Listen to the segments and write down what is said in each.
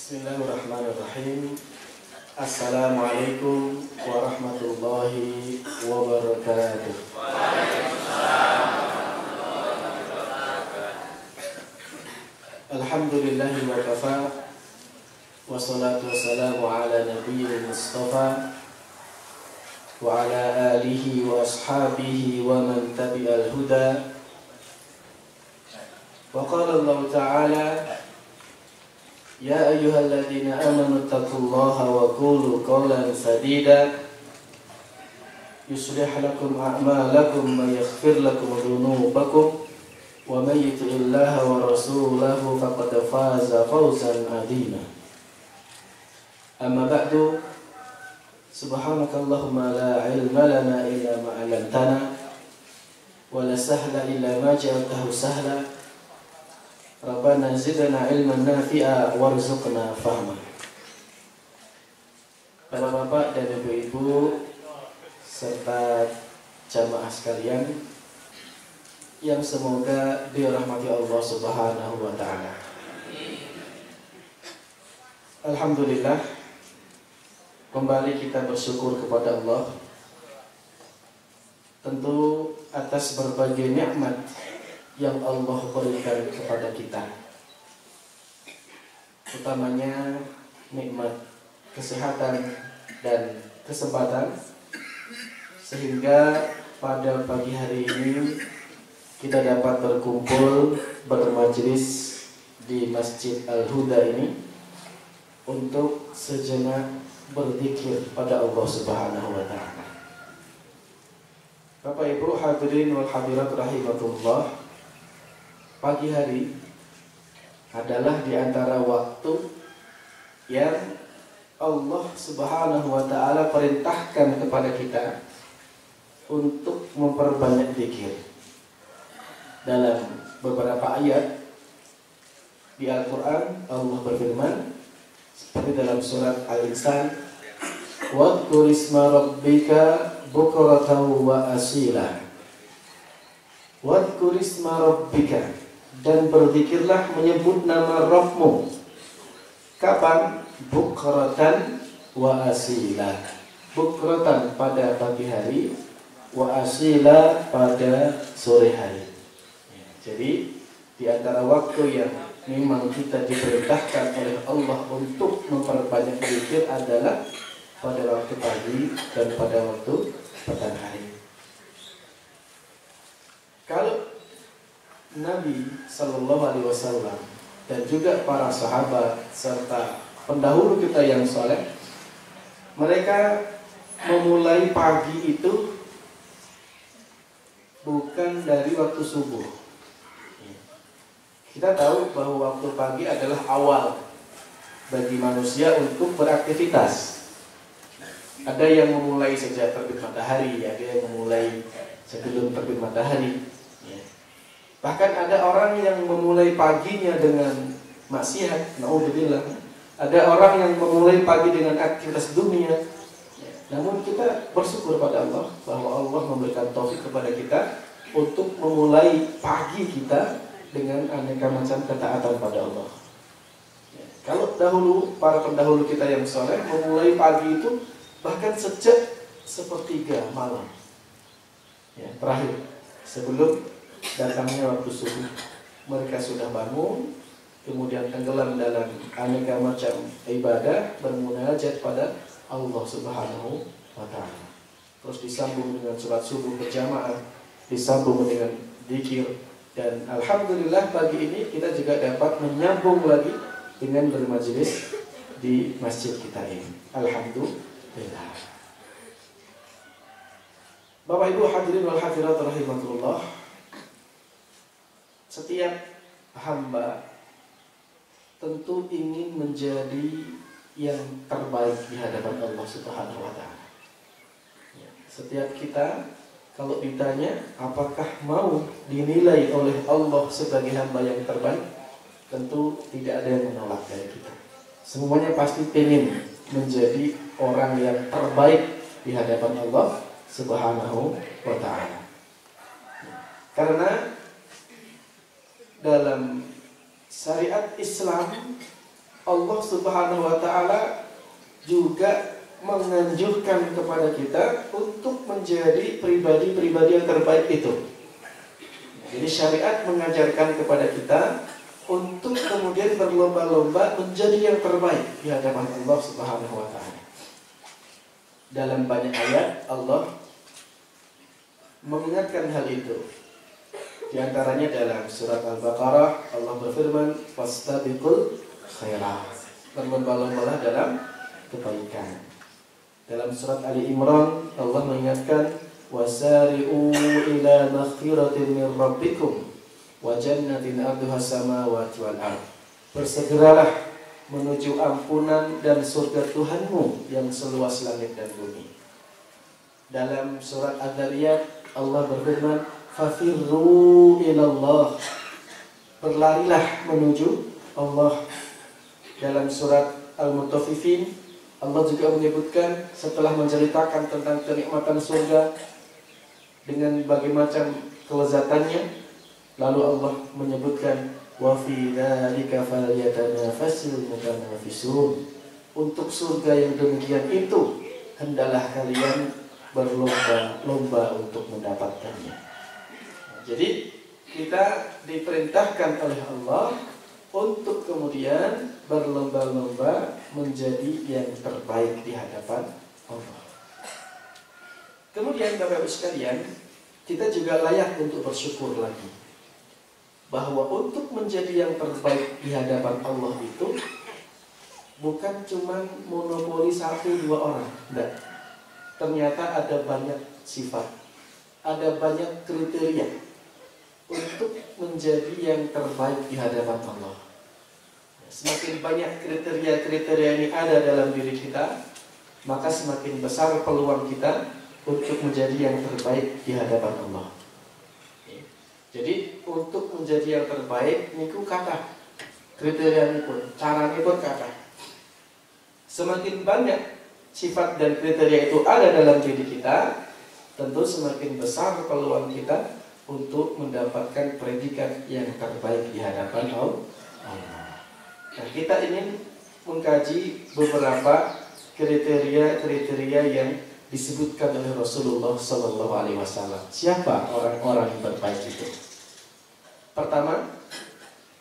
Bismillahirrahmanirrahim. Assalamualaikum warahmatullahi wabarakatuh. Alhamdulillahi wa kafa. Wassalatu wassalamu ala nabiyil mustafa wa ala alihi wa ashabihi wa man tabi'al huda. Wa qala Allah ta'ala: Ya ayyuhalladzina amanu taqullaha wa qulu qawlan sadida yuslih lakum a'malakum wa yaghfir lakum dhunubakum wa may yuti'illaha wa rasulahu faqad faza fawzan 'azima. Amma ba'du, subhanakallahumma la 'ilma lana illa ma 'allamtana wa la sahla illa ma ja'altahu sahla. Rabbana zidna ilman nafi'a warzuqna fahma. Bapak-bapak dan ibu-ibu serta jamaah sekalian yang semoga dirahmati Allah Subhanahu wa taala. Alhamdulillah, kembali kita bersyukur kepada Allah tentu atas berbagai nikmat yang Allah berikan kepada kita, utamanya nikmat kesehatan dan kesempatan, sehingga pada pagi hari ini kita dapat berkumpul bermajlis di Masjid Al-Huda ini untuk sejenak berzikir pada Allah Subhanahu wa taala. Bapak Ibu hadirin wal hadirat rahimakumullah, pagi hari adalah di antara waktu yang Allah Subhanahu wa taala perintahkan kepada kita untuk memperbanyak zikir. Dalam beberapa ayat di Al-Qur'an Allah berfirman seperti dalam surat Al-Insan, "Wadhkur isma rabbika bukratan wa asila." Wadhkur isma rabbika, dan berzikirlah menyebut nama Rabbmu. Kapan? Bukratan wa asila. Bukratan pada pagi hari, wa asila pada sore hari. Jadi di antara waktu yang memang kita diperintahkan oleh Allah untuk memperbanyak zikir adalah pada waktu pagi dan pada waktu petang hari. Kalau Nabi Sallallahu Alaihi Wasallam dan juga para sahabat serta pendahulu kita yang soleh, mereka memulai pagi itu bukan dari waktu subuh. Kita tahu bahwa waktu pagi adalah awal bagi manusia untuk beraktivitas. Ada yang memulai sejak terbit matahari, ada yang memulai sebelum terbit matahari. Bahkan ada orang yang memulai paginya dengan maksiat, naudzubillah. Ada orang yang memulai pagi dengan aktivitas dunia. Namun kita bersyukur pada Allah bahwa Allah memberikan taufik kepada kita untuk memulai pagi kita dengan aneka macam ketaatan pada Allah. Kalau dahulu para pendahulu kita yang soleh memulai pagi itu bahkan sejak sepertiga malam, terakhir sebelum datangnya waktu subuh, mereka sudah bangun, kemudian tenggelam dalam aneka macam ibadah, bermunajat pada Allah Subhanahu wa taala. Terus disambung dengan sholat subuh berjamaah, disambung dengan zikir, dan alhamdulillah pagi ini kita juga dapat menyambung lagi dengan bermajlis di masjid kita ini. Alhamdulillah. Bapak Ibu hadirin wal hadirat rahimakumullah, setiap hamba tentu ingin menjadi yang terbaik di hadapan Allah Subhanahu wa taala. Setiap kita kalau ditanya apakah mau dinilai oleh Allah sebagai hamba yang terbaik, tentu tidak ada yang menolak dari kita. Semuanya pasti ingin menjadi orang yang terbaik di hadapan Allah Subhanahu wa taala. Karena dalam syariat Islam Allah Subhanahu wa taala juga menganjurkan kepada kita untuk menjadi pribadi-pribadi yang terbaik itu. Jadi syariat mengajarkan kepada kita untuk kemudian berlomba-lomba menjadi yang terbaik di hadapan Allah Subhanahu wa taala. Dalam banyak ayat Allah mengingatkan hal itu. Di antaranya dalam surat Al-Baqarah Allah berfirman, "Fastabiqul khairat." Berlomba-lombalah dalam kebaikan. Dalam surat Ali Imran Allah mengingatkan, "Wasari'u ila maghfiratin min rabbikum wa jannatin 'arduha samawati wal ard." Bersegeralah menuju ampunan dan surga Tuhanmu yang seluas langit dan bumi. Dalam surat Ad-Dariyat Allah berfirman, "Fafirru ilallah." Berlarilah menuju Allah. Dalam surat Al-Mutaffifin Allah juga menyebutkan setelah menceritakan tentang kenikmatan surga dengan berbagai macam kelezatannya, lalu Allah menyebutkan, "Wa fi dzalika falyatanafasul mutanafisun." Untuk surga yang demikian itu hendaklah kalian berlomba-lomba untuk mendapatkannya. Jadi kita diperintahkan oleh Allah untuk kemudian berlomba-lomba menjadi yang terbaik di hadapan Allah. Kemudian Bapak Ibu sekalian, kita juga layak untuk bersyukur lagi bahwa untuk menjadi yang terbaik di hadapan Allah itu bukan cuma monopoli 1-2 orang, enggak. Ternyata ada banyak sifat, ada banyak kriteria untuk menjadi yang terbaik di hadapan Allah. Semakin banyak kriteria-kriteria ini ada dalam diri kita, maka semakin besar peluang kita untuk menjadi yang terbaik di hadapan Allah. Jadi untuk menjadi yang terbaik niku kata kriteria pun, caranya pun kata. Semakin banyak sifat dan kriteria itu ada dalam diri kita, tentu semakin besar peluang kita untuk mendapatkan predikat yang terbaik di hadapan Allah. Nah, kita ingin mengkaji beberapa kriteria-kriteria yang disebutkan oleh Rasulullah SAW. Siapa orang-orang yang terbaik itu? Pertama,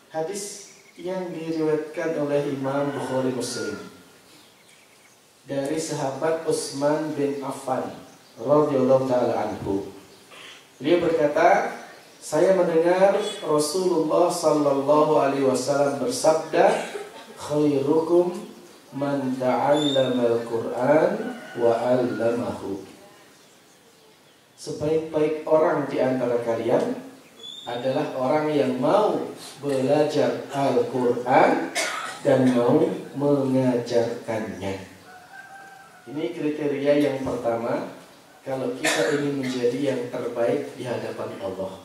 hadis yang diriwayatkan oleh Imam Bukhari Muslim dari sahabat Utsman bin Affan radhiyallahu taala anhu. Dia berkata, saya mendengar Rasulullah sallallahu alaihi wasallam bersabda, khairukum man ta'allama al-Qur'an wa 'allamahu. Sebaik-baik orang di antara kalian adalah orang yang mau belajar Al-Qur'an dan mau mengajarkannya. Ini kriteria yang pertama kalau kita ingin menjadi yang terbaik di hadapan Allah.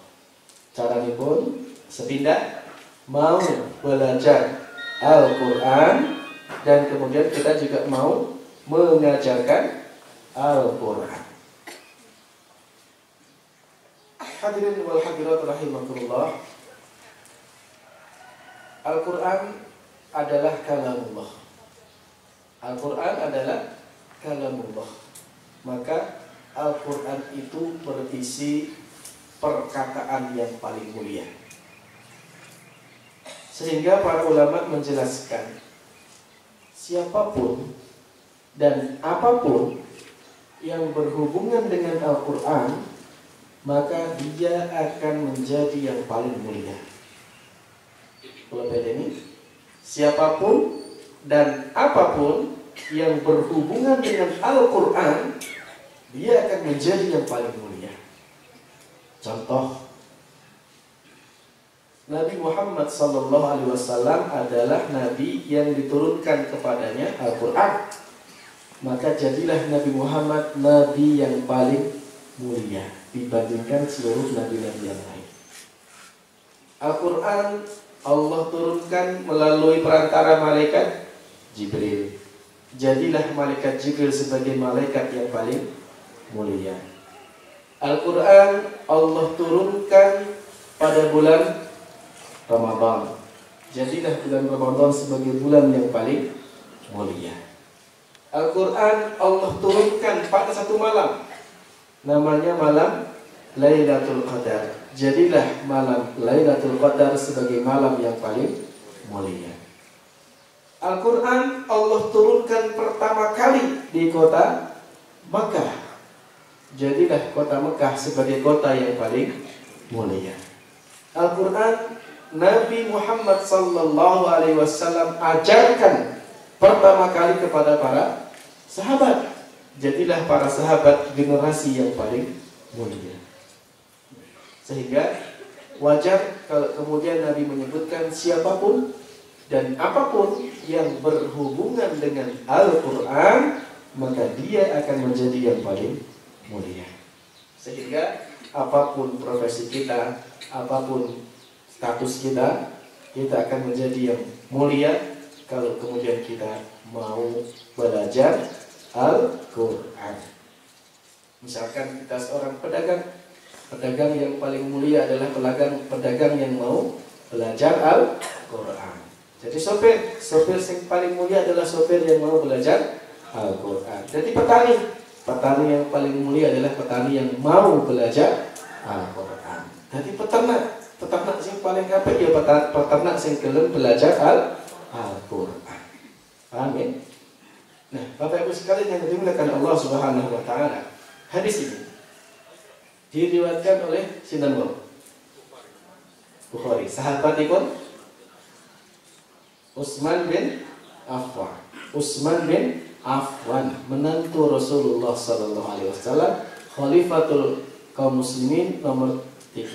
Caranya pun sepindah, mau belajar Al-Quran dan kemudian kita juga mau mengajarkan Al-Quran. Hadirin wal hadirat rahimakumullah. Al-Quran adalah kalamullah. Al-Quran adalah kalamullah. Maka Al-Quran itu berisi perkataan yang paling mulia. Sehingga para ulama menjelaskan, siapapun dan apapun yang berhubungan dengan Al-Quran, maka dia akan menjadi yang paling mulia. Kalau beda ini, siapapun dan apapun yang berhubungan dengan Al-Quran, dia akan menjadi yang paling mulia. Contoh, Nabi Muhammad SAW adalah Nabi yang diturunkan kepadanya Al-Quran. Maka jadilah Nabi Muhammad Nabi yang paling mulia dibandingkan seluruh Nabi-Nabi yang lain. Al-Quran Allah turunkan melalui perantara malaikat Jibril. Jadilah malaikat Jibril sebagai malaikat yang paling mulia. Al-Quran Allah turunkan pada bulan Ramadan. Jadilah bulan Ramadan sebagai bulan yang paling mulia. Al-Quran Allah turunkan pada satu malam, namanya malam Lailatul Qadar. Jadilah malam Lailatul Qadar sebagai malam yang paling mulia. Al-Quran Allah turunkan pertama kali di kota Makkah. Jadilah kota Makkah sebagai kota yang paling mulia. Al-Quran Nabi Muhammad sallallahu alaihi wasallam ajarkan pertama kali kepada para sahabat. Jadilah para sahabat generasi yang paling mulia. Sehingga wajar kalau kemudian Nabi menyebutkan siapapun dan apapun yang berhubungan dengan Al-Quran, maka dia akan menjadi yang paling mulia. Sehingga apapun profesi kita, apapun status kita, kita akan menjadi yang mulia kalau kemudian kita mau belajar Al-Quran. Misalkan kita seorang pedagang yang paling mulia adalah pedagang yang mau belajar Al-Quran. Jadi sopir yang paling mulia adalah sopir yang mau belajar Al-Quran. Jadi petani yang paling mulia adalah petani yang mau belajar Al-Quran. Jadi peternak yang paling apik ya peternak yang gelem belajar Al-Quran. Paham ya? Nah, Bapak Ibu sekalian yang dimuliakan Allah Subhanahu wa taala, hadis ini diriwayatkan oleh Sinten Bukhari. Sahabatipun Utsman bin Affan, menantu Rasulullah sallallahu alaihi wasallam, khalifatul kaum muslimin nomor 3.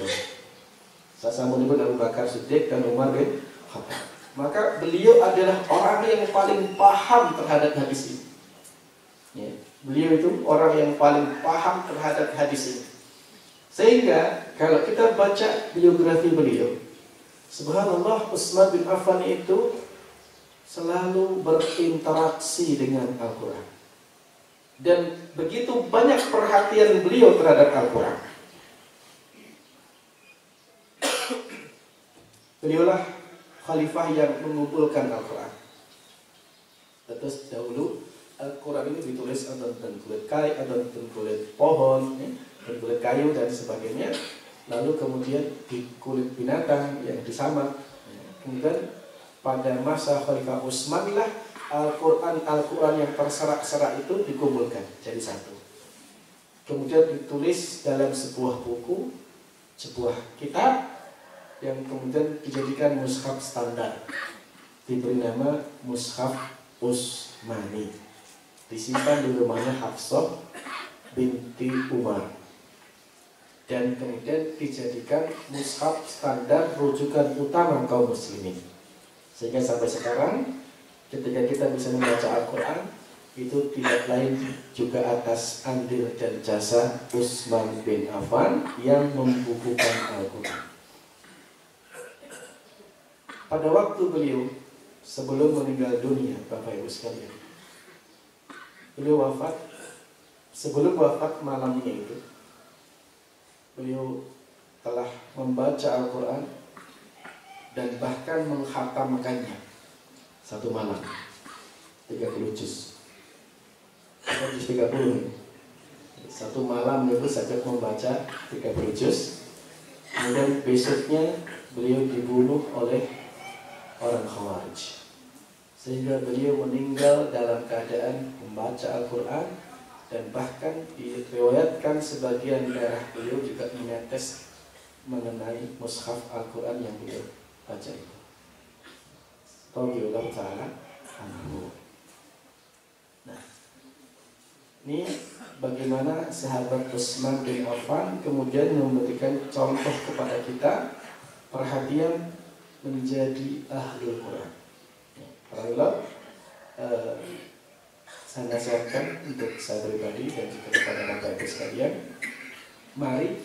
Sasampunipun Abu Bakar Siddiq dan Umar bin Khattab. Maka beliau adalah orang yang paling paham terhadap hadis ini. Ya, beliau itu orang yang paling paham terhadap hadis ini. Sehingga kalau kita baca biografi beliau, subhanallah, Utsman bin Affan itu selalu berinteraksi dengan Al-Quran. Dan begitu banyak perhatian beliau terhadap Al-Quran. Beliaulah khalifah yang mengumpulkan Al-Quran. Terus dahulu Al-Quran ini ditulis ada kulit kayu, ada kulit pohon, kulit kayu dan sebagainya. Lalu kemudian di kulit binatang yang disamak. Kemudian pada masa Khalifah Utsman lah Al-Quran yang terserak-serak itu dikumpulkan jadi satu. Kemudian ditulis dalam sebuah buku, sebuah kitab yang kemudian dijadikan mushaf standar, diberi nama Mushaf Utsmani, disimpan di rumahnya Hafsah binti Umar, dan kemudian dijadikan mushaf standar rujukan utama kaum muslimin. Sehingga sampai sekarang ketika kita bisa membaca Al-Quran, itu tidak lain juga atas andil dan jasa Utsman bin Affan yang membukukan Al-Quran. Pada waktu beliau sebelum meninggal dunia, Bapak Ibu sekalian, beliau wafat. Sebelum wafat malamnya itu, beliau telah membaca Al-Quran dan bahkan menghatamkannya satu malam 30 juz. 30. Satu malam itu saja membaca 30 juz. Kemudian besoknya beliau dibunuh oleh orang Khawarij. Sehingga beliau meninggal dalam keadaan membaca Al-Quran, dan bahkan diriwayatkan sebagian darah beliau juga menetes mengenai mushaf Al-Quran yang beliau baca itu. Radhiyallahu ta'ala anhu. Nah, ini bagaimana sahabat Utsman bin Affan kemudian memberikan contoh kepada kita perhatian menjadi ahlul Quran. Para saya nasihatkan untuk saya pribadi dan juga kepada Bapak Ibu sekalian, mari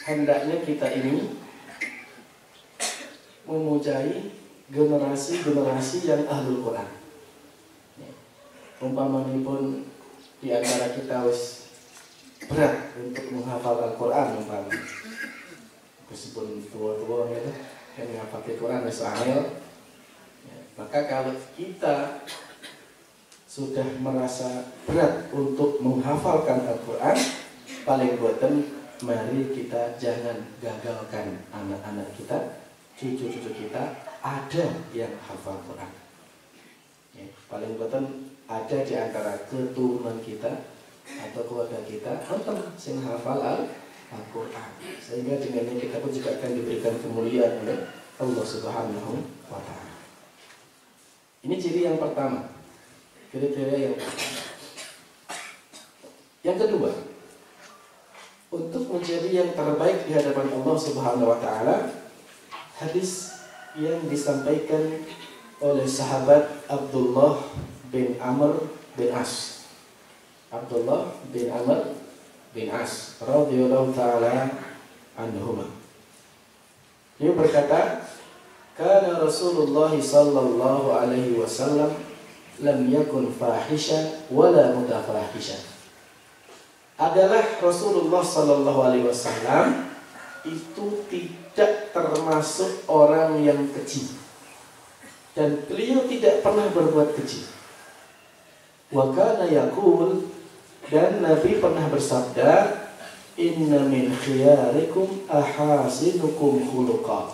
hendaknya kita ini memujai generasi-generasi yang ahlul Quran. Umpamanya pun di antara kita wis berat untuk menghafal Al-Quran, umpamanya meskipun tua-tua ya, yang menghafal Quran soal. Maka kalau kita sudah merasa berat untuk menghafalkan Al-Quran, paling boten mari kita jangan gagalkan anak-anak kita, cucu-cucu kita ada yang hafal Quran. Paling boten ada di antara keturunan kita atau keluarga kita nonton sing hafal Al-Quran, sehingga dengannya kita pun juga akan diberikan kemuliaan oleh Allah Subhanahu wa Ta'ala. Ini ciri yang pertama, kriteria yang pertama. Yang kedua, untuk menjadi yang terbaik di hadapan Allah Subhanahu wa Ta'ala, hadis yang disampaikan oleh sahabat Abdullah bin Amr bin As. Abdullah bin Amr bin As radhiyallahu ta'ala anhuma. Dia berkata, kana Rasulullah sallallahu alaihi wasallam lam yakun fahisha wala mutafahisha. Adalah Rasulullah sallallahu alaihi wasallam itu tidak termasuk orang yang keji, dan beliau tidak pernah berbuat keji. Wa kana yaqul, dan Nabi pernah bersabda, inna min khiyarikum ahasinukum khuluqa.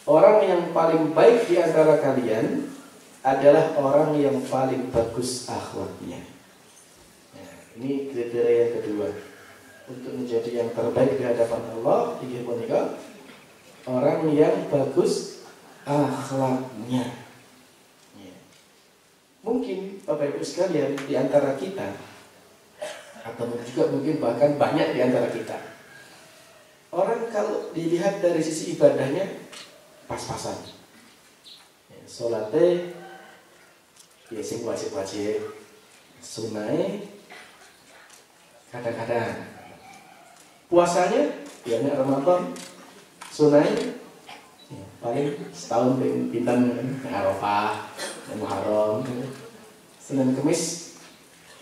Orang yang paling baik di antara kalian adalah orang yang paling bagus akhlaknya. Nah, ini kriteria yang kedua untuk menjadi yang terbaik di hadapan Allah. Orang yang bagus akhlaknya. Mungkin Bapak Ibu sekalian di antara kita, atau juga mungkin bahkan banyak di antara kita, orang kalau dilihat dari sisi ibadahnya pas-pasan, sholatnya ya sing wajib-wajib, sunai kadang-kadang, puasanya ya nek Ramadan, sunai ya, paling setahun bintang Arafah, Muharram, Senin Kemis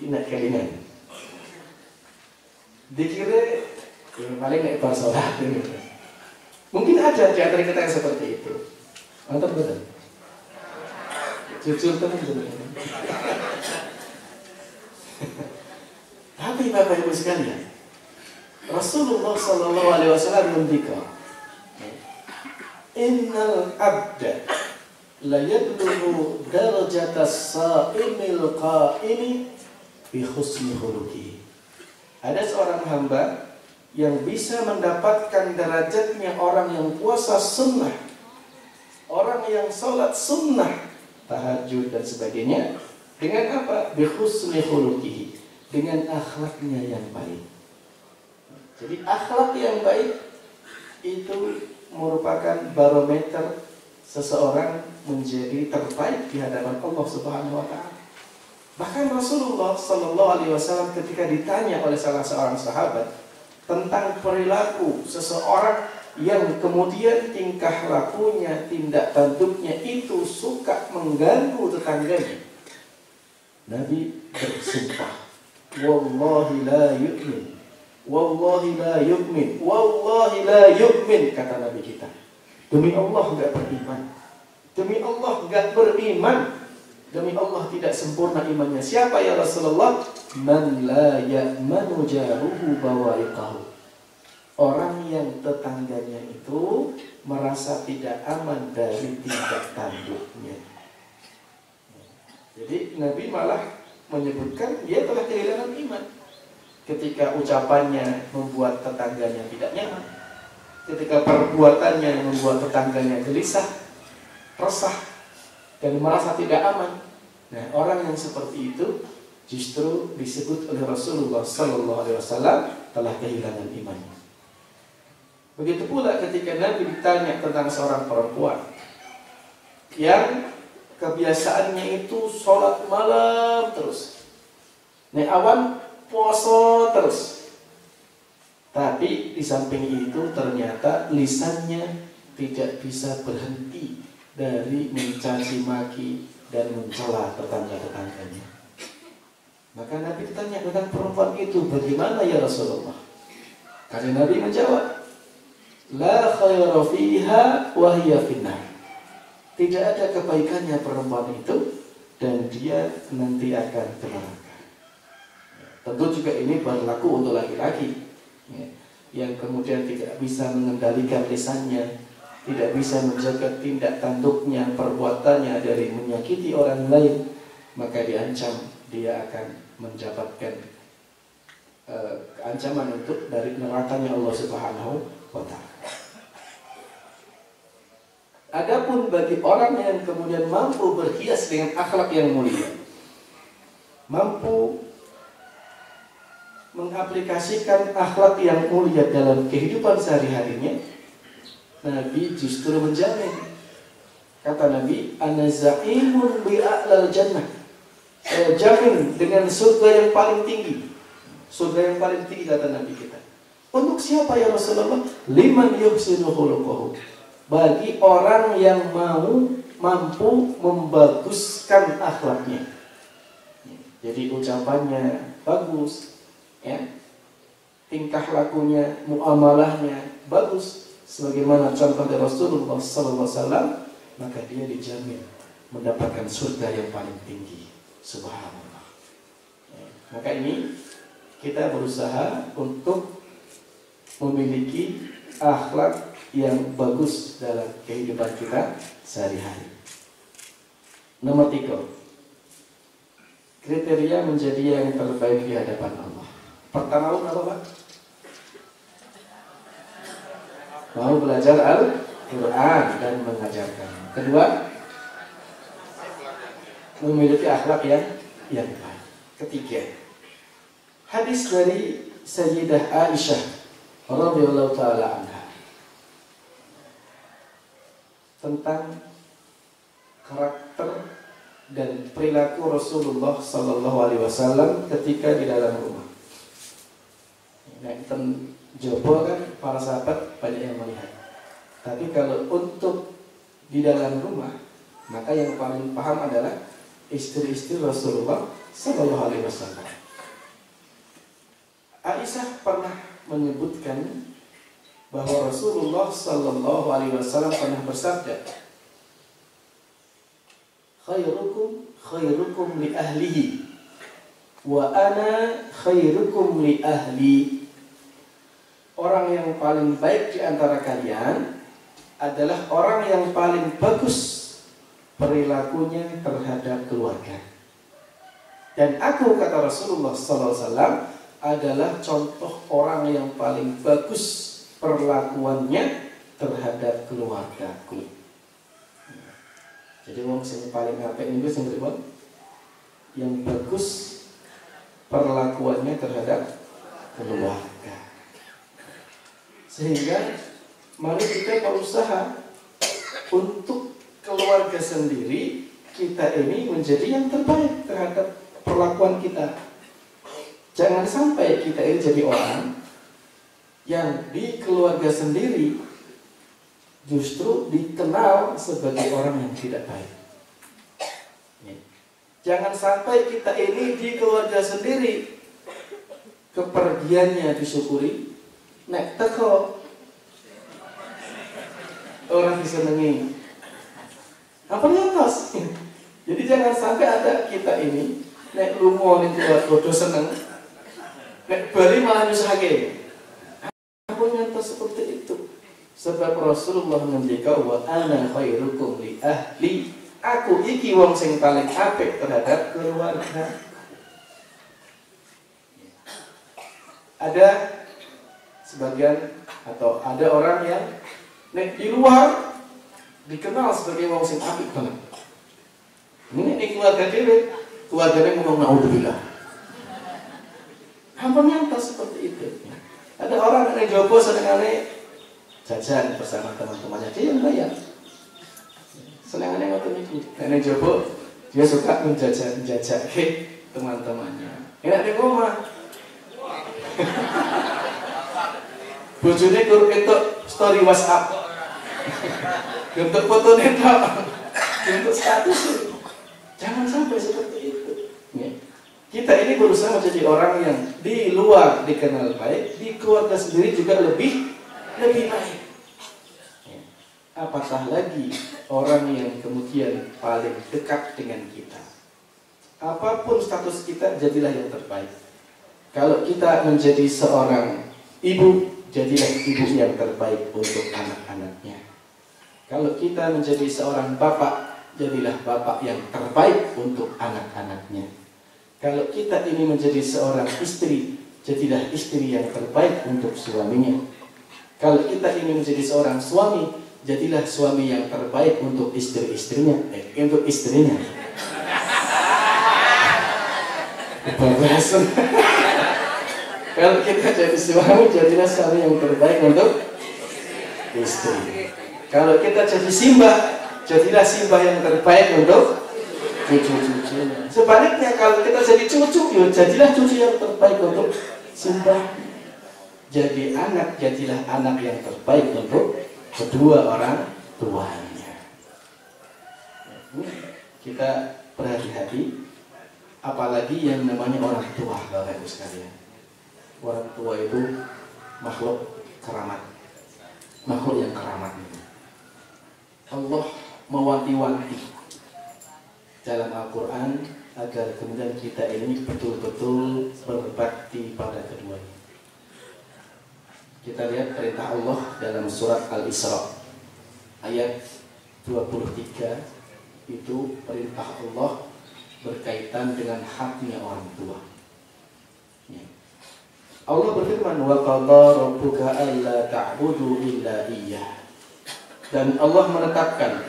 ingat kelingan, dikira ya paling nek bar sholat. Mungkin ada di antara kita yang seperti itu. Mantap betul. Jujur teman-teman. Tapi Bapak Ibu sekalian, Rasulullah sallallahu alaihi wasallam mendika, innal abda la yablughu darajata as-sa'imil qa'imi bi husni khuluqihi. Ada seorang hamba yang bisa mendapatkan derajatnya orang yang puasa sunnah, orang yang sholat sunnah, tahajud dan sebagainya, dengan apa? Bi husni khuluqihi, dengan akhlaknya yang baik. Jadi akhlak yang baik itu merupakan barometer seseorang menjadi terbaik di hadapan Allah Subhanahu wa Ta'ala. Bahkan Rasulullah sallallahu alaihi wasallam ketika ditanya oleh salah seorang sahabat tentang perilaku seseorang yang kemudian tingkah lakunya, tindak tanduknya itu suka mengganggu tetangganya, Nabi bersumpah, wallahi la yu'min, wallahi la yu'min, wallahi la yu'min, kata Nabi kita, demi Allah enggak beriman, demi Allah enggak beriman, demi Allah tidak sempurna imannya. Siapa ya Rasulullah? Man la ya'manu jaruhu bawa'iqahu. Orang yang tetangganya itu merasa tidak aman dari tindak tanduknya. Jadi Nabi malah menyebutkan dia telah kehilangan iman ketika ucapannya membuat tetangganya tidak nyaman, ketika perbuatannya membuat tetangganya gelisah, resah, dan merasa tidak aman. Nah, orang yang seperti itu justru disebut oleh Rasulullah sallallahu alaihi wasallam telah kehilangan imannya. Begitu pula ketika Nabi ditanya tentang seorang perempuan yang kebiasaannya itu sholat malam terus, nek awan puasa terus, tapi di samping itu ternyata lisannya tidak bisa berhenti dari mencaci maki dan mencela tetangga-tetangganya. Maka Nabi ditanya tentang perempuan itu, bagaimana ya Rasulullah? Karena Nabi menjawab, la khaira fiha wa hiya finnar. Tidak ada kebaikannya perempuan itu dan dia nanti akan ke neraka. Tentu juga ini berlaku untuk laki-laki yang kemudian tidak bisa mengendalikan lisannya, tidak bisa menjaga tindak tanduknya, perbuatannya dari menyakiti orang lain, maka diancam dia akan mendapatkan ancaman untuk dari nerakanya Allah Subhanahu wa Ta'ala. Adapun bagi orang yang kemudian mampu berhias dengan akhlak yang mulia, mampu mengaplikasikan akhlak yang mulia dalam kehidupan sehari-harinya, Nabi justru menjamin. Kata Nabi, "Ana za'imun bi a'lal jannah." Saya jamin dengan surga yang paling tinggi. Surga yang paling tinggi, kata Nabi kita. Untuk siapa ya Rasulullah? Liman yuhsinu khuluquhu. Bagi orang yang mampu membaguskan akhlaknya. Jadi ucapannya bagus, ya, tingkah lakunya, muamalahnya bagus, sebagaimana contoh dari Rasulullah SAW, maka dia dijamin mendapatkan surga yang paling tinggi. Subhanallah. Maka ini kita berusaha untuk memiliki akhlak yang bagus dalam kehidupan kita sehari-hari. Nomor 3, kriteria menjadi yang terbaik di hadapan Allah. Pertama apa Pak? Mau belajar Al-Quran dan mengajarkan. Kedua, memiliki akhlak yang baik. Ketiga, hadis dari Sayyidah Aisyah radhiyallahu taala anha tentang karakter dan perilaku Rasulullah sallallahu alaihi wasallam ketika di dalam rumah. Nah, jobo kan para sahabat banyak yang melihat. Tapi kalau untuk di dalam rumah, maka yang paling paham adalah istri-istri Rasulullah sallallahu alaihi wasallam. Aisyah pernah menyebutkan bahwa Rasulullah sallallahu alaihi wasallam pernah bersabda, khairukum li ahlihi wa ana khairukum li ahli. Orang yang paling baik di antara kalian adalah orang yang paling bagus perilakunya terhadap keluarga. Dan aku, kata Rasulullah sallallahu alaihi wasallam, adalah contoh orang yang paling bagus perlakuannya terhadap keluargaku. Jadi wong sing paling apik niku sing pripun? Yang bagus perlakuannya terhadap keluarga. Sehingga mari kita berusaha untuk keluarga sendiri kita ini menjadi yang terbaik terhadap perlakuan kita. Jangan sampai kita ini jadi orang yang di keluarga sendiri justru dikenal sebagai orang yang tidak baik. Jangan sampai kita ini di keluarga sendiri kepergiannya disyukuri, nek teko orang disenengi. Apa nyatos? Jadi jangan sampai ada kita ini nek lunga ning keluarga seneng, nek bali malah nyusahake. Nyata seperti itu. Sebab Rasulullah ngendika wa ana khairukum li ahli. Aku iki wong sing paling apik terhadap keluarga. Ada sebagian atau ada orang yang nek di luar dikenal sebagai wong sing apik banget. Ini keluarga dhewe, keluargane ngomong naudzubillah. Hampir nyata seperti itu. Ada orang yang jopo senengane jajan bersama teman-temannya, dia yang bayar. Senengane ngoten iki. Nek jopo dia suka menjajak ke teman-temannya. Enak di rumah. Bojone kur entuk story WhatsApp. Untuk foto netok. Untuk status. Jangan sampai seperti itu. Kita ini berusaha menjadi orang yang di luar dikenal baik, di keluarga sendiri juga lebih baik. apatah lagi orang yang kemudian paling dekat dengan kita. Apapun status kita, jadilah yang terbaik. Kalau kita menjadi seorang ibu, jadilah ibu yang terbaik untuk anak-anaknya. Kalau kita menjadi seorang bapak, jadilah bapak yang terbaik untuk anak-anaknya. Kalau kita ini menjadi seorang istri, jadilah istri yang terbaik untuk suaminya. Kalau kita ini menjadi seorang suami, jadilah suami yang terbaik untuk istri-istrinya, untuk istrinya. Kalau kita jadi suami, jadilah suami yang terbaik untuk istri. Kalau kita jadi simbah, jadilah simbah yang terbaik untuk cucu-cucunya. Sebaliknya, kalau kita jadi cucu, ya jadilah cucu yang terbaik untuk simbah. Jadi anak, jadilah anak yang terbaik untuk kedua orang tuanya. Kita berhati-hati, apalagi yang namanya orang tua, Bapak Ibu sekalian. Orang tua itu makhluk keramat, makhluk yang keramat. Allah mewanti-wanti dalam Al-Quran agar kemudian kita ini betul-betul berbakti pada keduanya. Kita lihat perintah Allah dalam surat Al-Isra ayat 23, itu perintah Allah berkaitan dengan haknya orang tua. Allah berfirman, wa qadha rabbuka alla ta'budu illa iyyah. Dan Allah menetapkan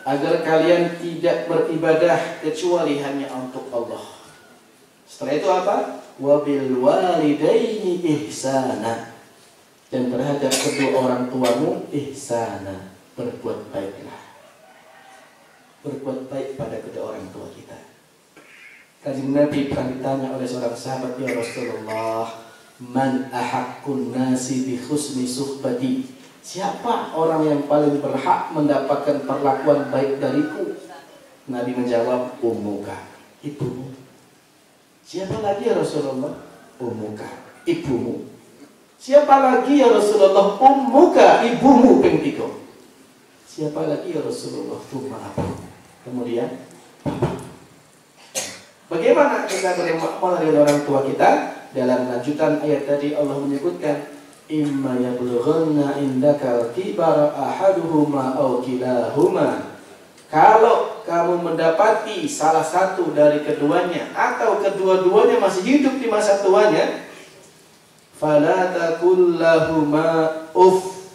agar kalian tidak beribadah kecuali hanya untuk Allah. Setelah itu apa? Wa bil walidaini ihsana. Dan terhadap kedua orang tuamu ihsana, berbuat baiklah. Berbuat baik pada kedua orang tua kita. Kanjeng Nabi pernah ditanya oleh seorang sahabat, ya Rasulullah, man ahaqqun nasi bi husni suhbati? Siapa orang yang paling berhak mendapatkan perlakuan baik dariku? Nabi menjawab, ummuka, ibumu. Siapa lagi ya Rasulullah? Ummuka, ibumu. Siapa lagi ya Rasulullah? Ummuka, ibumu ping 3. Siapa lagi ya Rasulullah? Tsumma abu. Kemudian bagaimana kita bermuamalah dengan orang tua kita? Dalam lanjutan ayat tadi Allah menyebutkan, imma yablughanna indaka al-kibara ahaduhuma aw kilahuma. Kalau kamu mendapati salah satu dari keduanya atau kedua-duanya masih hidup di masa tuanya, fala taqul lahuma uff.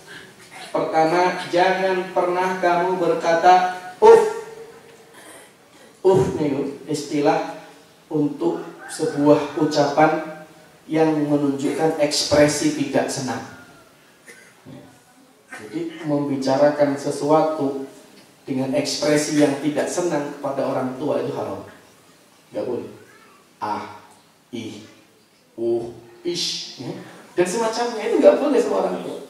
Pertama, jangan pernah kamu berkata uff. Uff nih istilah untuk sebuah ucapan yang menunjukkan ekspresi tidak senang. Jadi membicarakan sesuatu dengan ekspresi yang tidak senang kepada orang tua itu haram. Gak boleh. Ah, ih, ish, ya. Dan semacamnya itu gak boleh sama orang tua.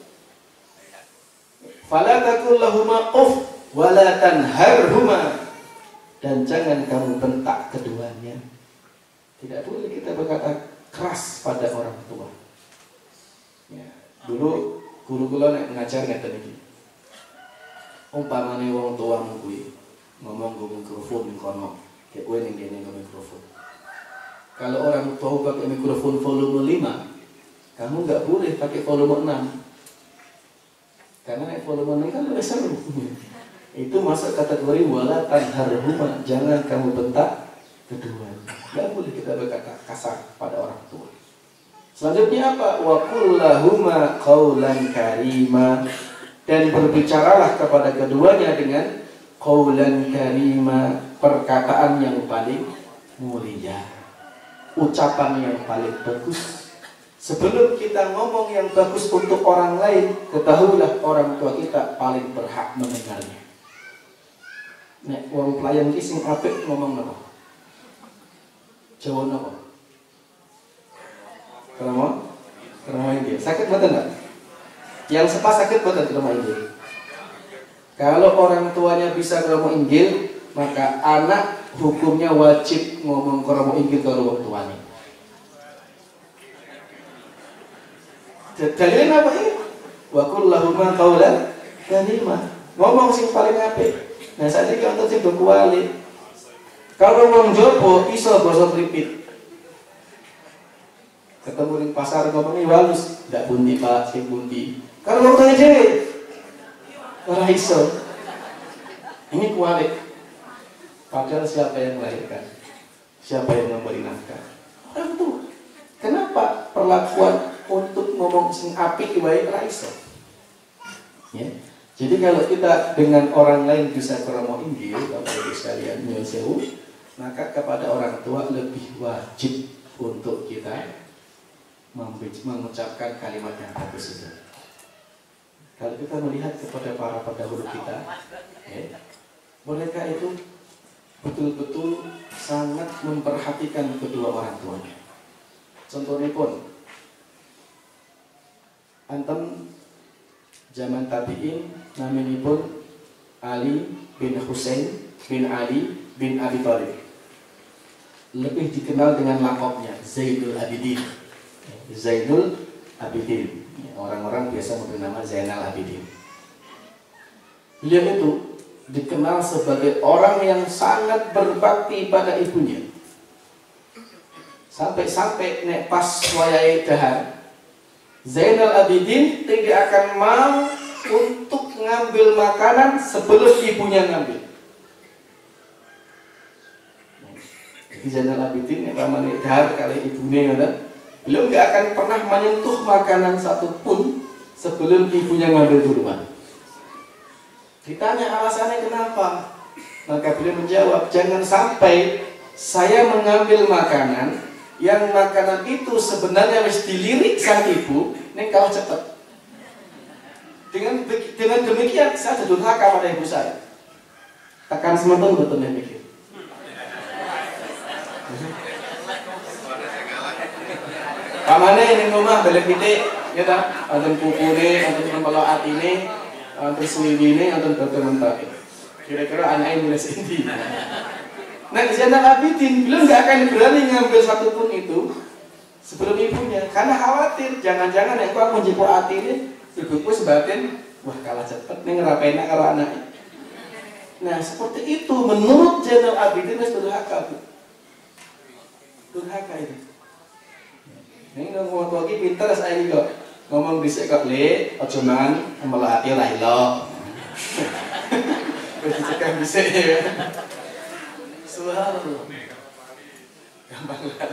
Fala taqul lahuma uff wala tanharhuma. Dan jangan kamu bentak keduanya. Tidak boleh kita berkata keras pada orang tua. Ya. Dulu guru kula nek ngajar ngeten iki. Umpamane wong tuamu kuwi ngomong nggo mikrofon kono, kayak kowe ning kene nggo mikrofon. Kalau orang tua pakai mikrofon volume 5, kamu nggak boleh pakai volume 6. Karena nek volume 6 kan lebih seru. Itu masuk kategori wala tanharhuma, jangan kamu bentak kedua. Gak boleh kita berkata kasar pada orang tua. Selanjutnya apa? Wa qul lahuma qaulan karima. Dan berbicaralah kepada keduanya dengan qaulan karima, perkataan yang paling mulia, ucapan yang paling bagus. Sebelum kita ngomong yang bagus untuk orang lain, ketahuilah orang tua kita paling berhak mendengarnya. Nek wong pelayan ki sing apik ngomong napa? Jawa napa? Krama inggil. Sakit mboten enggak? Yang sepas sakit mboten krama inggil. Kalau orang tuanya bisa krama inggil, maka anak hukumnya wajib ngomong krama inggil karo wong tuane. Dalilnya apa ini? Wa qul lahuma qaulan karimah. ngomong sing paling apik. Nah saiki kantor sing do kuali. Kalau wong jopo iso basa pripit. Ketemu ning pasar ngomongnya walus, ndak bunti Pak, sing bunti. Kalau wong tanya dhewe ora iso. Ini kuali. Padahal siapa yang melahirkan? Siapa yang memberi nafkah? Orang tua. Kenapa perlakuan untuk ngomong sing apik wae ora iso? Ya. Jadi kalau kita dengan orang lain bisa kromo inggil, Bapak Ibu sekalian, nyuwun sewu, maka kepada orang tua lebih wajib untuk kita mengucapkan kalimat yang bagus itu. Kalau kita melihat kepada para pendahulu kita, ya, mereka itu betul-betul sangat memperhatikan kedua orang tuanya. Contohnya pun, anten zaman tabi'in namanya pun Ali bin Husain bin Ali bin Abi Thalib. Lebih dikenal dengan lakopnya Zainul Abidin. Zainul Abidin. Orang-orang biasa memberi nama Zainal Abidin. Beliau itu dikenal sebagai orang yang sangat berbakti pada ibunya. Sampai-sampai nek pas wayahe dahar, Zainal Abidin tidak akan mau untuk ngambil makanan sebelum ibunya ngambil. Jadi Zainal Abidin yang namanya dahar kali ibunya beliau nggak akan pernah menyentuh makanan satupun sebelum ibunya ngambil duluan. Ditanya alasannya kenapa, maka beliau menjawab, jangan sampai saya mengambil makanan yang makanan itu sebenarnya harus dilirik sang ibu, ini kalah cepat. Dengan demikian saya durhaka pada ibu saya. Tekan sementon betul yang mikir. Pamane ini rumah balik titik, ya tak? Ada pupune, ada kepala atine, ada suwine, ada dokter mentah. Kira-kira anaknya mulai sendi. Nah, Zainal Abidin belum nggak akan berani ngambil satupun itu sebelum ibunya, karena khawatir jangan-jangan yang kau menjepuk hati ini ibuku sebatin, wah kalah cepet nih ngerapain karo anaknya. Nah seperti itu menurut Zainal Abidin itu durhaka, durhaka ini. Ini ngomong lagi pintar saya ini kok ngomong bisa kok le, cuman malah hati lah lo. Bisa bisa ya. Subhanallah. Gampang banget.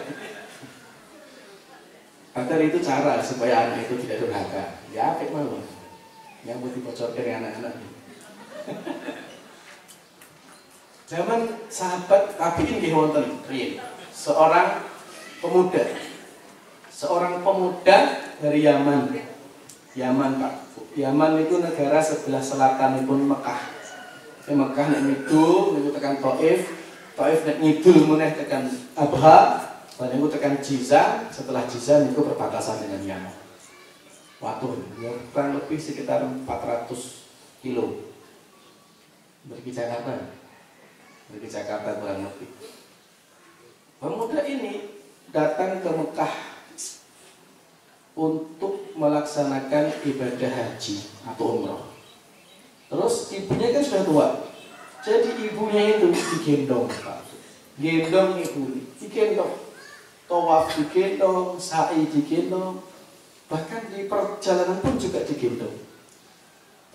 Padahal itu cara supaya anak itu tidak durhaka. Ya apik malu. Yang mau dibocorkan anak-anak. Zaman sahabat tabi'in nggih wonten riyen. Seorang pemuda dari Yaman. Yaman Pak. Yaman itu negara sebelah selatanipun Mekah. Mekah nek ngidul niku tekan Thaif. Taif nek ngidul meneh tekan Abha, bareng niku tekan Jizan, setelah Jizan niku berbatasan dengan Yaman. Waduh, ya kurang lebih sekitar 400 kilo. Dari Jakarta. Dari Jakarta kurang lebih. Pemuda ini datang ke Mekah untuk melaksanakan ibadah haji atau umroh. Terus ibunya kan sudah tua. Jadi ibunya itu digendong, Pak. Gendong ibu, digendong. Tawaf digendong, sa'i digendong. Bahkan di perjalanan pun juga digendong.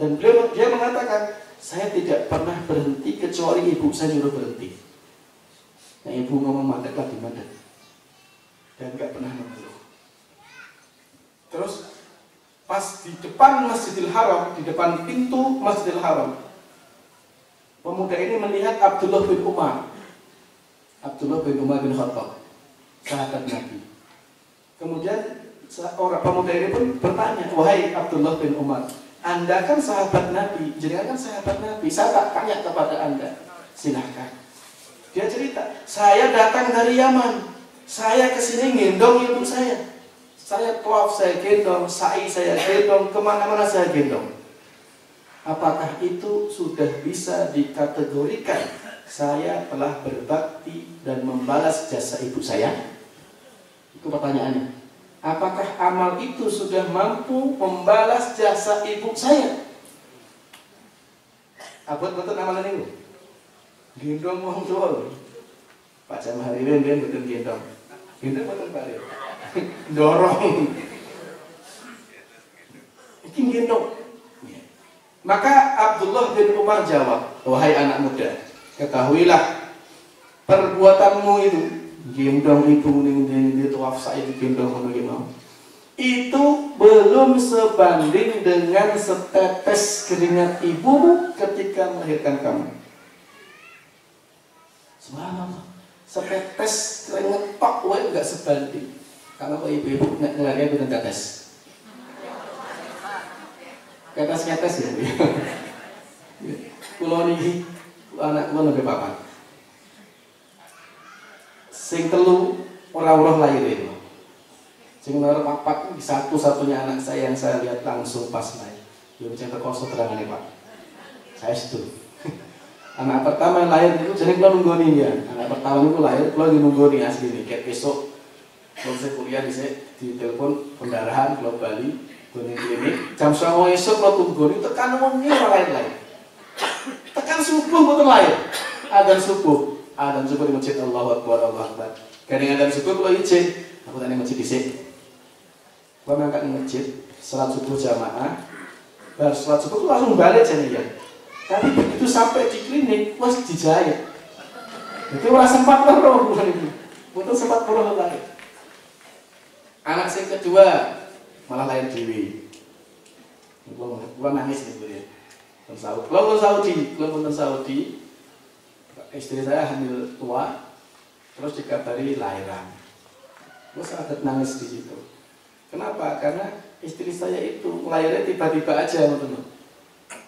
Dan dia mengatakan, saya tidak pernah berhenti kecuali ibu saya nyuruh berhenti. Nah ibu ngomong mandeklah di mandek. Dan gak pernah mengeluh. Terus pas di depan Masjidil Haram, di depan pintu Masjidil Haram, pemuda ini melihat Abdullah bin Umar bin Khattab, sahabat Nabi. Kemudian pemuda ini pun bertanya, wahai Abdullah bin Umar, Anda kan sahabat Nabi, jenengan kan sahabat Nabi, saya tak tanya kepada Anda, silahkan. Dia cerita, saya datang dari Yaman, saya kesini gendong ibu saya tawaf saya gendong, sa'i saya gendong, kemana-mana saya gendong. Apakah itu sudah bisa dikategorikan saya telah berbakti dan membalas jasa ibu saya? Itu pertanyaannya. Apakah amal itu sudah mampu membalas jasa ibu saya? Abot betul nama niku. Gendong wong tuwa. Pak Jam Haririn dia betul gendong. Gendong betul Pak Rir. Dorong. Iki gendong. Maka Abdullah bin Umar jawab, wahai anak muda, ketahuilah perbuatanmu itu gendong itu ning tawaf sa'i gendong ngono itu belum sebanding dengan setetes keringat ibumu ketika melahirkan kamu. Subhanallah, setetes keringat tok wae enggak sebanding. Kalau ibu-ibu ngelahirkan dengan tetes. Tetes ya. Kulo niki anak kulo nembe papat. Sing telu ora urah lahirin. Sing nomor 4 satu-satunya anak saya yang saya lihat langsung pas lahir. Yo cek rekoso terangane Pak. Saya setuju. Anak pertama yang lahir itu jadi kula nunggoni ya. Anak pertama itu lahir kula nunggoni asli nih. Kayak besok kalau saya kuliah di telepon pendarahan kula Bali, kuning klinik. Jam 09.00 esuk kula tunggoni tekan wengi ora lahir. Tekan subuh mboten lahir. Adzan subuh di masjid Allahu Akbar Allahu Akbar. Kadang adzan subuh kula izin, aku tadi masjid dhisik. Gua mangkat di masjid, salat subuh jamaah. Bar salat subuh langsung balik jane ya. Tapi begitu sampai di klinik, wes dijahit. Itu ora sempat loro bulan ini. Betul sempat loro lagi. Anak saya kedua malah lahir dewi. Gua nangis nih ya. Kalau Saudi, istri saya hamil tua, terus dikabari lahiran. Gua sangat nangis di situ. Kenapa? Karena istri saya itu lahirnya tiba-tiba aja, teman-teman.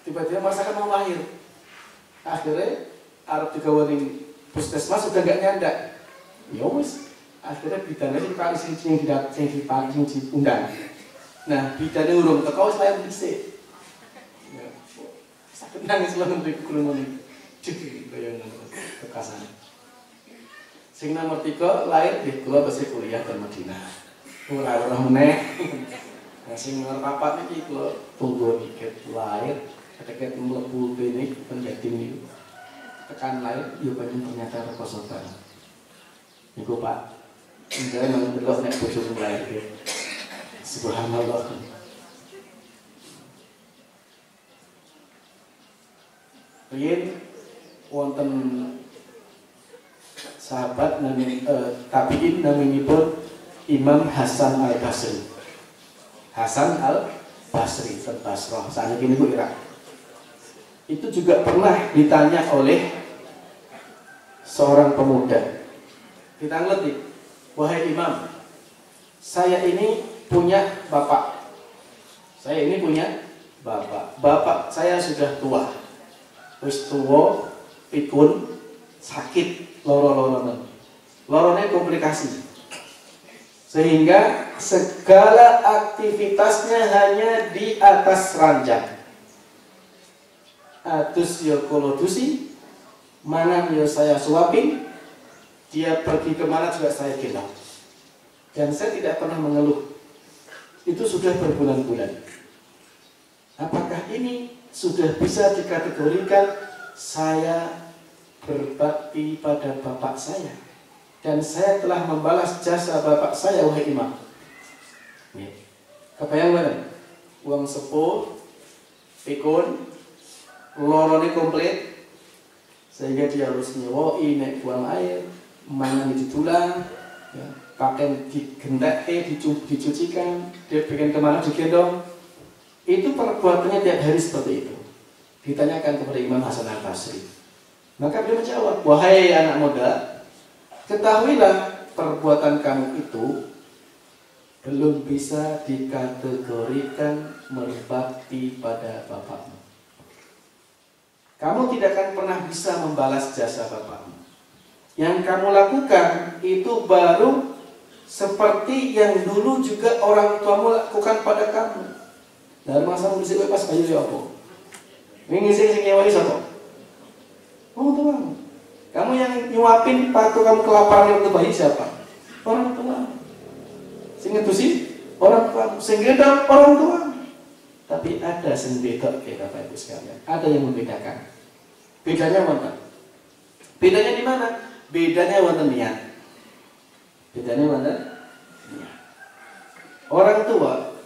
Tiba-tiba merasakan mau lahir. Akhirnya Arab digawarin puskesmas sudah nggak nyandak. Ya wis, akhirnya bidannya itu kali sing diundang. Nah, bidannya urung teko wis lahir dhisik. Ya, sakit nangis lan mriku krungu. Bayangno kekasan. Sing nomor 3 lahir di kula pasti kuliah ke Madinah. Ora meneh. Nah, sing nomor 4 iki kula tunggu dikit lahir, ketika mlebu klinik penjadi niku. Tekan lahir yo banyak ternyata rekoso banget. Niku Pak. Enggak nang delok nek bojoku lahir iki. Subhanallah. Riyen wonten sahabat tabi'in naminipun Imam Hasan Al-Basri. Hasan Al-Basri Basrah, saat ini Bu Irak. Itu juga pernah ditanya oleh seorang pemuda. Kita ngerti, wahai Imam, saya ini punya bapak. Saya ini punya bapak. Bapak saya sudah tua. Wis tua, pikun, sakit, lorone komplikasi. Sehingga segala aktivitasnya hanya di atas ranjang. Adus yo kolodusi, mangan yo saya suapin, dia pergi kemana juga saya gendong. Dan saya tidak pernah mengeluh. Itu sudah berbulan-bulan. Apakah ini sudah bisa dikategorikan saya berbakti pada bapak saya? Dan saya telah membalas jasa bapak saya, wahai Imam. Kebayang mana? Uang sepuh, pikun, lorone komplit, sehingga dia harus nyewoi, naik buang air, mangan di tulang, ya, pakaian digendak, dicucikan, dia bikin kemana digendong. Itu perbuatannya tiap hari seperti itu. Ditanyakan kepada Imam Hasan Al-Basri. Maka beliau menjawab, wahai anak muda, ketahuilah perbuatan kamu itu belum bisa dikategorikan berbakti pada bapakmu. Kamu tidak akan pernah bisa membalas jasa bapakmu. Yang kamu lakukan itu baru seperti yang dulu juga orang tuamu lakukan pada kamu. Dari masa ngisi pas bayi ya apa? Ngisi sing nyewani sapa? Oh tuamu. Kamu yang nyuapin waktu kamu kelaparan waktu bayi siapa? Orang tua. Sing ngedusi orang tua, sing gendong orang tua. Tapi ada sing beda ya Bapak Ibu sekalian. Ada yang membedakan. Bedanya wonten. Bedanya di mana? Bedanya wonten niat. Bedanya wonten niat. Orang tua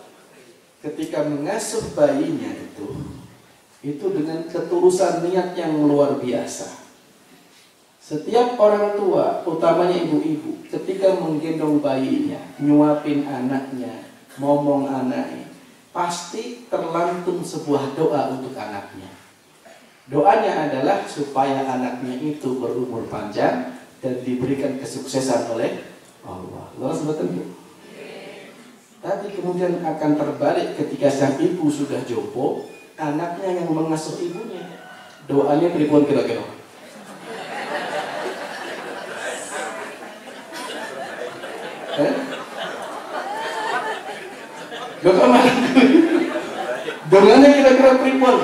ketika mengasuh bayinya itu dengan ketulusan niat yang luar biasa. Setiap orang tua, utamanya ibu-ibu, ketika menggendong bayinya, nyuapin anaknya, ngomong anaknya, pasti terlantun sebuah doa untuk anaknya. Doanya adalah supaya anaknya itu berumur panjang dan diberikan kesuksesan oleh Allah. Allah sebutkan itu. Tapi kemudian akan terbalik ketika sang ibu sudah jompo, anaknya yang mengasuh ibunya. Doanya pripun kira-kira? Doa mana? Doanya kira-kira pripun?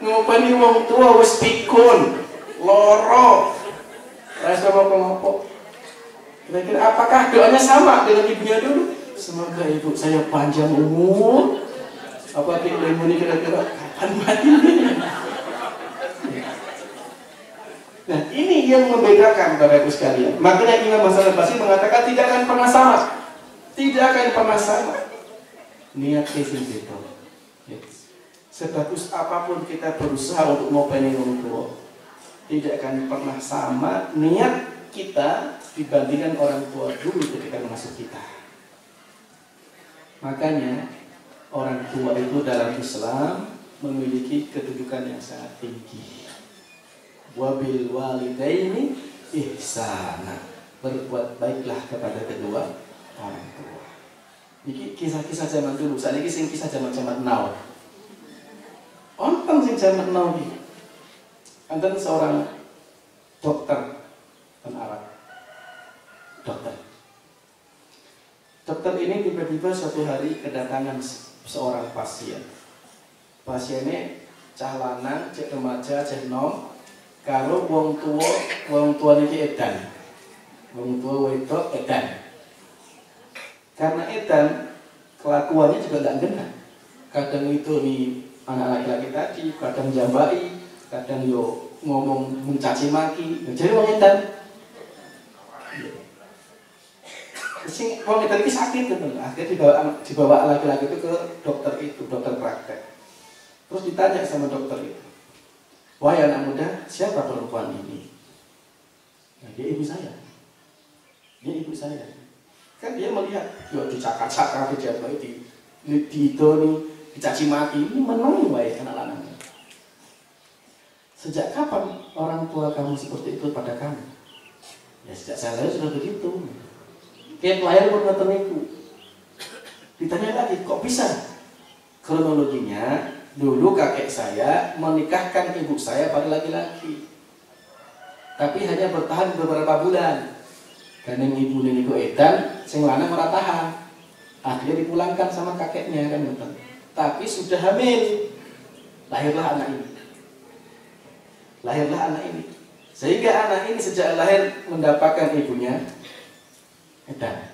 Ngopeni wong tua wis pikun, loro. Rasa apa-apa. Kira-kira apakah doanya sama dengan ibunya dulu? Semoga ibu saya panjang umur. Apa ilmu ini kira-kira kapan matinya? Nah, ini yang membedakan Bapak Ibu sekalian. Makanya Imam Hasan Al-Basri mengatakan tidak akan pernah sama. Tidak akan pernah sama. Niat kesin itu. Sebagus apapun kita berusaha untuk ngopeni wong tua, tidak akan pernah sama niat kita dibandingkan orang tua dulu ketika mengasuh kita. Makanya orang tua itu dalam Islam memiliki kedudukan yang sangat tinggi. Wabil walidaini ihsana, berbuat baiklah kepada kedua orang tua. Ini kisah-kisah zaman dulu. Saat ini kisah zaman-zaman now. Onten sing zaman now iki. Anten seorang dokter Arab. Dokter ini tiba-tiba suatu hari kedatangan seorang pasien. Pasiennya cah lanang, cek remaja, cek nom. Kalau wong tua niki edan. Wong tua wedok edan. Karena edan kelakuannya juga enggak genah. Kadang itu nih anak laki-laki tadi, kadang jambai, kadang yo ngomong mencaci maki. Jadi wong edan. Sing wong edan iki sakit gitu. Akhirnya dibawa laki-laki itu ke dokter praktek. Terus ditanya sama dokter itu, "Wahai anak muda, siapa perempuan ini?" Nah, dia ibu saya. Dia ibu saya. Kan dia melihat, yo dicakak-cakak, dijabai, dicaci maki, ini menang wae anak lanang. Sejak kapan orang tua kamu seperti itu pada kamu? Ya sejak saya lahir sudah begitu. Kayak lahir pun ngoten niku. Ditanya lagi, kok bisa? Kronologinya, dulu kakek saya menikahkan ibu saya pada laki-laki. Tapi hanya bertahan beberapa bulan. Karena ibu niku edan, sing lanang ora tahan. Akhirnya dipulangkan sama kakeknya kan ngoten. Tapi sudah hamil. Lahirlah anak ini. Sehingga anak ini sejak lahir mendapatkan ibunya edan.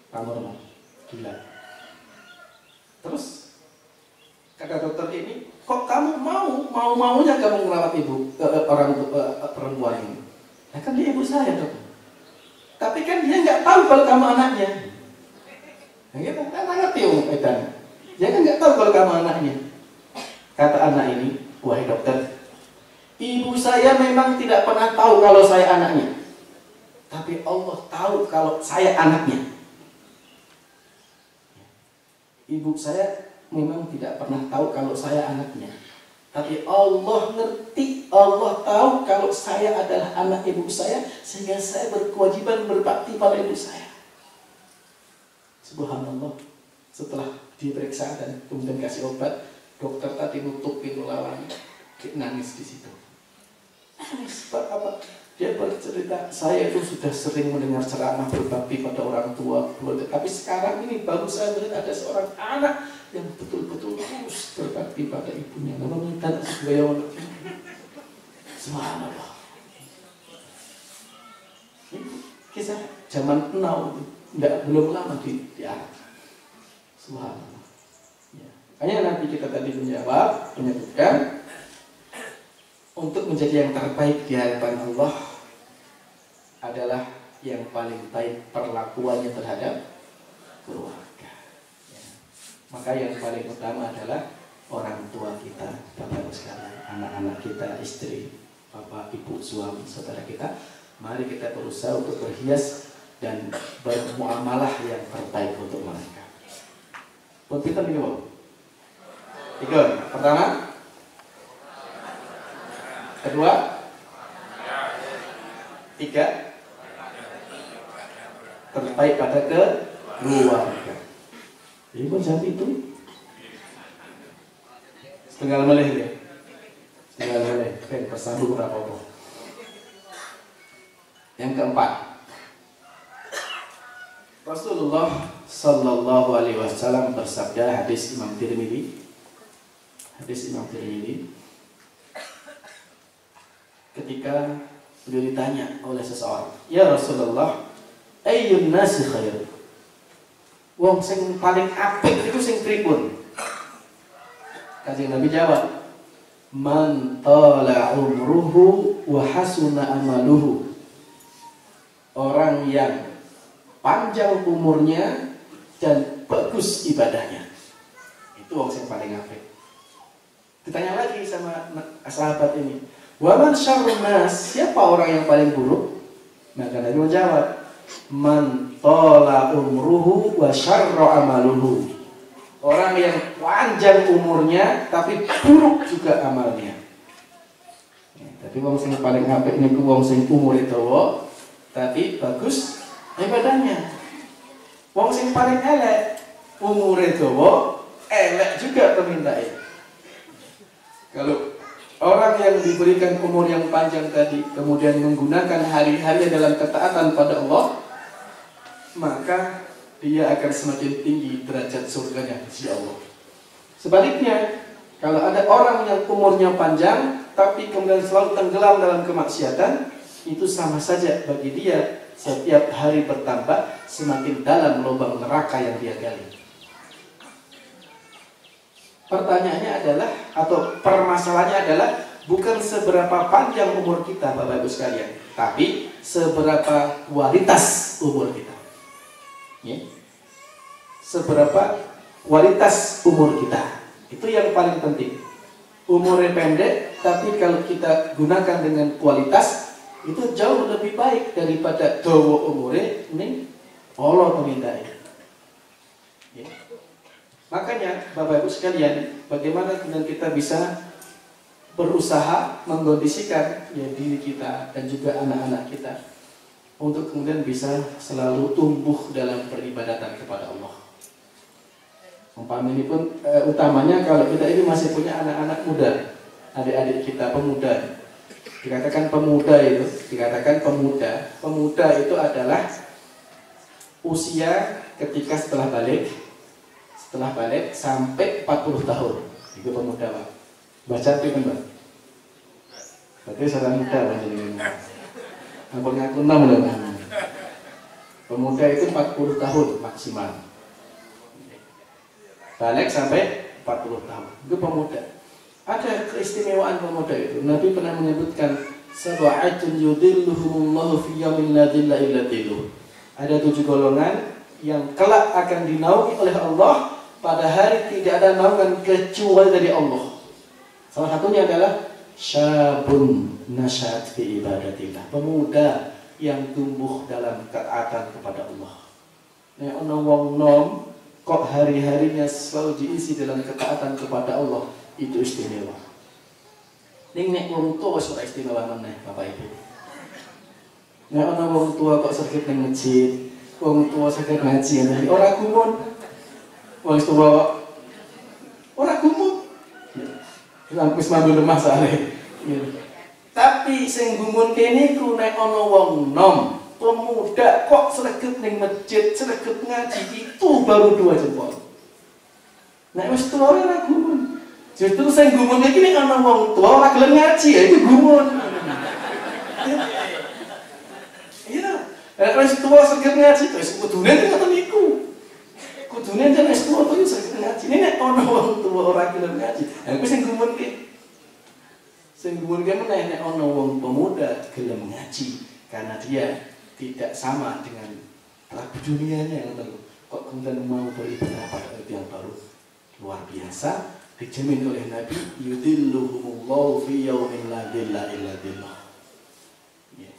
Pamorma, gila. Terus kata dokter ini, kok kamu maunya kamu merawat ibu perempuan ini? Nah, kan dia ibu saya dok. Tapi kan dia nggak tahu kalau kamu anaknya. Nah, gitu kan ngerti edan. Dia kan nggak tahu kalau kamu anaknya. Kata anak ini, wahai dokter, ibu saya memang tidak pernah tahu kalau saya anaknya. Tapi Allah tahu kalau saya anaknya. Ibu saya memang tidak pernah tahu kalau saya anaknya. Tapi Allah ngerti, Allah tahu kalau saya adalah anak ibu saya, sehingga saya berkewajiban berbakti pada ibu saya. Subhanallah. Setelah diperiksa dan kemudian kasih obat, dokter tadi nutup pintu lawannya, nangis di situ. Nangis, apa? Dia bercerita, saya itu sudah sering mendengar ceramah berbakti pada orang tua, tapi sekarang ini baru saya melihat ada seorang anak yang betul-betul harus berbakti pada ibunya. Namanya tanah sebuah subhanallah. Ini kisah zaman now, belum lama di Arab. Subhanallah. Ya. Hanya Nabi kita tadi menyebutkan untuk menjadi yang terbaik di hadapan Allah adalah yang paling baik perlakuannya terhadap keluarga. Ya. Maka yang paling utama adalah orang tua kita, bapak ibu sekalian, anak-anak kita, istri, bapak, ibu, suami, saudara kita. Mari kita berusaha untuk berhias dan bermuamalah yang terbaik untuk mereka. Pun kita minum. Tiga. Pertama, kedua, tiga, terbaik pada keluarga. Jadi pun saat itu setengah meleh ya, setengah meleh. Kan persambung berapa kok? Yang keempat, Rasulullah Sallallahu Alaihi Wasallam bersabda, hadis Imam Tirmidzi. Hadis Imam Tirmidzi, ketika beliau ditanya oleh seseorang, ya Rasulullah, ayyun nasi khair? Wong sing paling apik itu sing pripun? Kanjeng Nabi jawab, man tala umruhu wa hasuna amaluhu. Orang yang panjang umurnya dan bagus ibadahnya, itu wong sing paling apik. Ditanya lagi sama sahabat ini, wa man syarrun nas? Siapa orang yang paling buruk? Maka Nabi menjawab, man tala umruhu wa syarra amaluhu. Orang yang panjang umurnya tapi buruk juga amalnya. Ya, tapi wong sing paling apik niku wong sing umure dawa tapi bagus ibadahnya. Wong sing paling elek umure dawa, elek juga pemintae. Kalau orang yang diberikan umur yang panjang tadi kemudian menggunakan hari-hari dalam ketaatan pada Allah, maka dia akan semakin tinggi derajat surganya di Allah. Sebaliknya, kalau ada orang yang umurnya panjang tapi kemudian selalu tenggelam dalam kemaksiatan, itu sama saja bagi dia setiap hari bertambah semakin dalam lubang neraka yang dia gali. Pertanyaannya adalah, atau permasalahannya adalah, bukan seberapa panjang umur kita Bapak Ibu sekalian, tapi seberapa kualitas umur kita. Ya. Seberapa kualitas umur kita, itu yang paling penting. Umurnya pendek, tapi kalau kita gunakan dengan kualitas, itu jauh lebih baik daripada dawa umure ning Allah pemindai. Ya. Makanya Bapak Ibu sekalian, bagaimana kemudian kita bisa berusaha mengkondisikan ya, diri kita dan juga anak-anak kita untuk kemudian bisa selalu tumbuh dalam peribadatan kepada Allah. Umpamanya pun utamanya kalau kita ini masih punya anak-anak muda, adik-adik kita pemuda. Dikatakan pemuda itu, pemuda itu adalah usia ketika setelah balik sampai 40 tahun. Itu pemuda, Pak. Baca itu kan, Pak. Berarti sudah muda, Pak. Ngaku 6 loh, Pak. Pemuda itu 40 tahun maksimal. Balik sampai 40 tahun. Itu pemuda. Ada keistimewaan pemuda itu. Nabi pernah menyebutkan sab'atun yudhilluhumullahu fi yaumin la dhilla illa dhilluh. Ada 7 golongan yang kelak akan dinaungi oleh Allah pada hari tidak ada naungan kecuali dari Allah. Salah satunya adalah syabun nasyat fi ibadatillah. Pemuda yang tumbuh dalam ketaatan kepada Allah. Nek ana wong nom kok hari-harinya selalu diisi dalam ketaatan kepada Allah, itu istimewa. Nek wong tua ora istimewa meneh Bapak Ibu. Nek ana wong tua kok sakit ning masjid, wong tua sakit ngaji, ora gumun. Wong tua kok ora gumun. Wis mambu lemah sare. Tapi sing gumun kene ku nek ana wong nom, pemuda kok sregep ning masjid, sregep ngaji, itu baru 2 jempol. Nek wis tuwa ora gumun. Justru sing gumun iki nek ana wong tuwa ora gelem ngaji, ya itu gumun. Iya. Nek wis tuwa sregep ngaji, wis kudune ngoten niku. Kudune jan wis tuwa to sregep ngaji. Ini nek ono wong tua ora gelem ngaji. Aku sing gumun ki. Sing gumun ki meneh nek ono wong pemuda gelem ngaji karena dia tidak sama dengan pelaku dunianya ngono. Kok kemudian mau beribadah pada yang baru luar biasa dijamin oleh Nabi yudilluhumullahu fi yaumin la dhilla illa dhillah. Ya.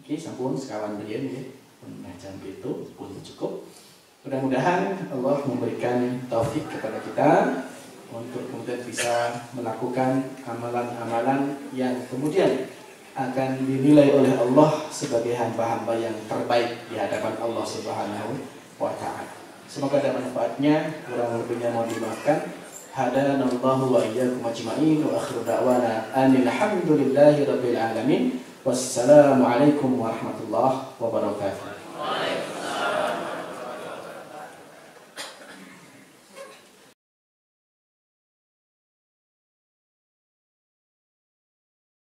Oke, sampun sekawan belian ya. Jam itu pun cukup. Mudah-mudahan Allah memberikan taufik kepada kita untuk kemudian bisa melakukan amalan-amalan yang kemudian akan dinilai oleh Allah sebagai hamba-hamba yang terbaik di hadapan Allah Subhanahu wa Ta'ala. Semoga ada manfaatnya, kurang lebihnya mohon dimaafkan. Hadanallahu wa iyyakum ajma'in wa akhiru da'wana alhamdulillahi rabbil alamin. Wassalamualaikum warahmatullahi wabarakatuh.